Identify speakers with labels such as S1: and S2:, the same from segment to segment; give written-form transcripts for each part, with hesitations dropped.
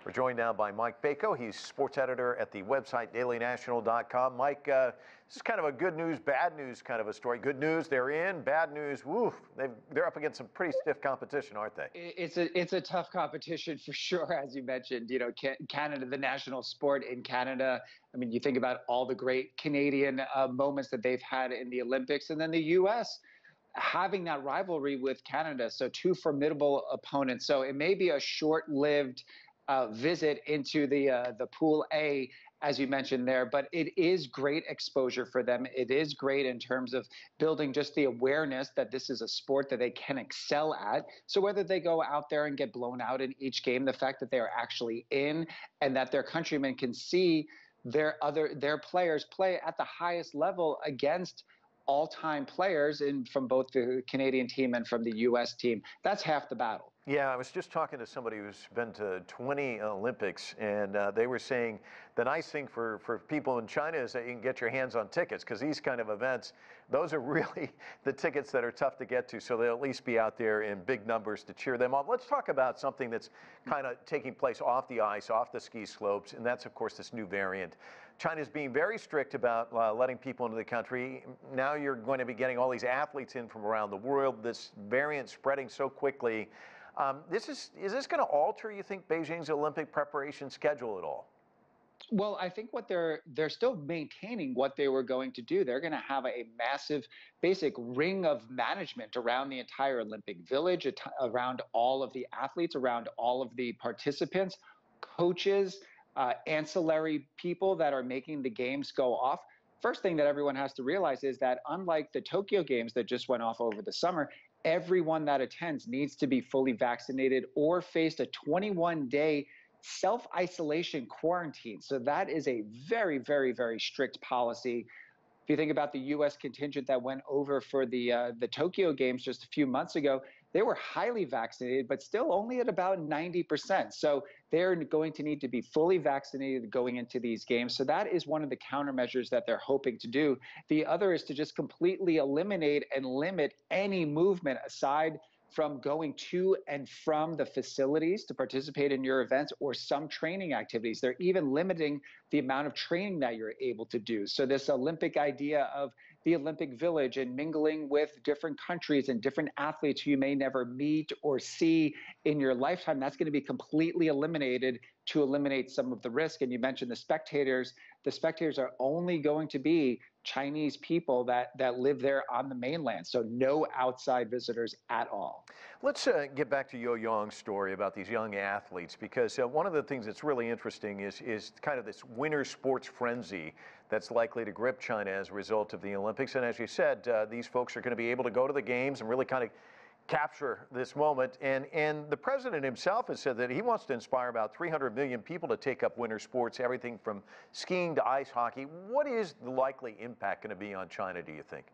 S1: We're joined now by Mike Bako. He's sports editor at the website dailynational.com. Mike, this is kind of a good news, bad news kind of a story. Good news, they're in. Bad news, woof, they're up against some pretty stiff competition, aren't they?
S2: It's a tough competition for sure, as you mentioned. You know, Canada, the national sport in Canada. I mean, you think about all the great Canadian moments that they've had in the Olympics, and then the U.S. having that rivalry with Canada. So two formidable opponents. So it may be a short-lived visit into the Pool A, as you mentioned there, but it is great exposure for them. It is great in terms of building just the awareness that this is a sport that they can excel at. So whether they go out there and get blown out in each game, the fact that they are actually in and that their countrymen can see their players play at the highest level against all-time players from both the Canadian team and from the U.S. team, that's half the battle.
S1: Yeah, I was just talking to somebody who's been to 20 Olympics, and they were saying the nice thing for people in China is that you can get your hands on tickets, because these kind of events, those are really the tickets that are tough to get to, so they'll at least be out there in big numbers to cheer them on. Let's talk about something that's kind of taking place off the ice, off the ski slopes, and that's, of course, this new variant. China's being very strict about letting people into the country. Now you're going to be getting all these athletes in from around the world, this variant spreading so quickly. Is this going to alter, you think, Beijing's Olympic preparation schedule at all?
S2: Well, I think what they're still maintaining what they were going to do. They're going to have a massive, basic ring of management around the entire Olympic Village, around all of the athletes, around all of the participants, coaches, ancillary people that are making the games go off. First thing that everyone has to realize is that unlike the Tokyo Games that just went off over the summer, everyone that attends needs to be fully vaccinated or face a 21-day self-isolation quarantine. So that is a very, very, very strict policy. If you think about the U.S. contingent that went over for the Tokyo Games just a few months ago, they were highly vaccinated, but still only at about 90%. So they're going to need to be fully vaccinated going into these games. So that is one of the countermeasures that they're hoping to do. The other is to just completely eliminate and limit any movement aside from going to and from the facilities to participate in your events or some training activities. They're even limiting the amount of training that you're able to do. So this Olympic idea of the Olympic Village and mingling with different countries and different athletes who you may never meet or see in your lifetime, that's going to be completely eliminated to eliminate some of the risk. And you mentioned the spectators. The spectators are only going to be Chinese people that live there on the mainland, so no outside visitors at all.
S1: Let's get back to Yo Yong's story about these young athletes, because one of the things that's really interesting is kind of this winter sports frenzy that's likely to grip China as a result of the Olympics. And as you said, these folks are going to be able to go to the games and really kind of capture this moment. And the president himself has said that he wants to inspire about 300 million people to take up winter sports, everything from skiing to ice hockey. What is the likely impact going to be on China, do you think?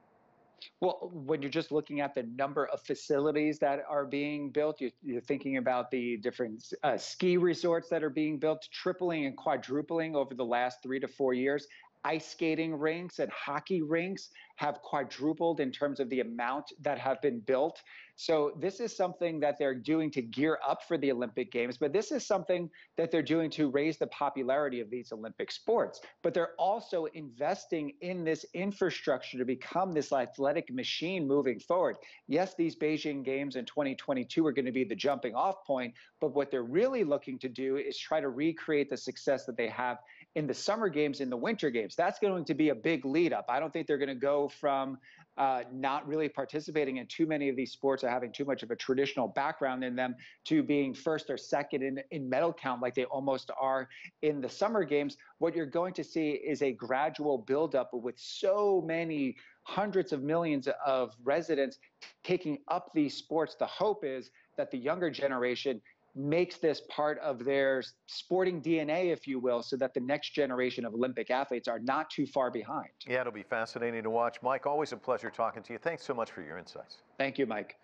S2: Well, when you're just looking at the number of facilities that are being built, you're thinking about the different ski resorts that are being built, tripling and quadrupling over the last 3 to 4 years. Ice skating rinks and hockey rinks have quadrupled in terms of the amount that have been built. So this is something that they're doing to gear up for the Olympic Games, but this is something that they're doing to raise the popularity of these Olympic sports. But they're also investing in this infrastructure to become this athletic machine moving forward. Yes, these Beijing Games in 2022 are going to be the jumping off point, but what they're really looking to do is try to recreate the success that they have in the summer games, in the winter games. That's going to be a big lead up. I don't think they're going to go from not really participating in too many of these sports or having too much of a traditional background in them to being first or second in medal count like they almost are in the summer games. What you're going to see is a gradual buildup with so many hundreds of millions of residents taking up these sports. The hope is that the younger generation makes this part of their sporting DNA, if you will, so that the next generation of Olympic athletes are not too far behind.
S1: Yeah, it'll be fascinating to watch. Mike, always a pleasure talking to you. Thanks so much for your insights.
S2: Thank you, Mike.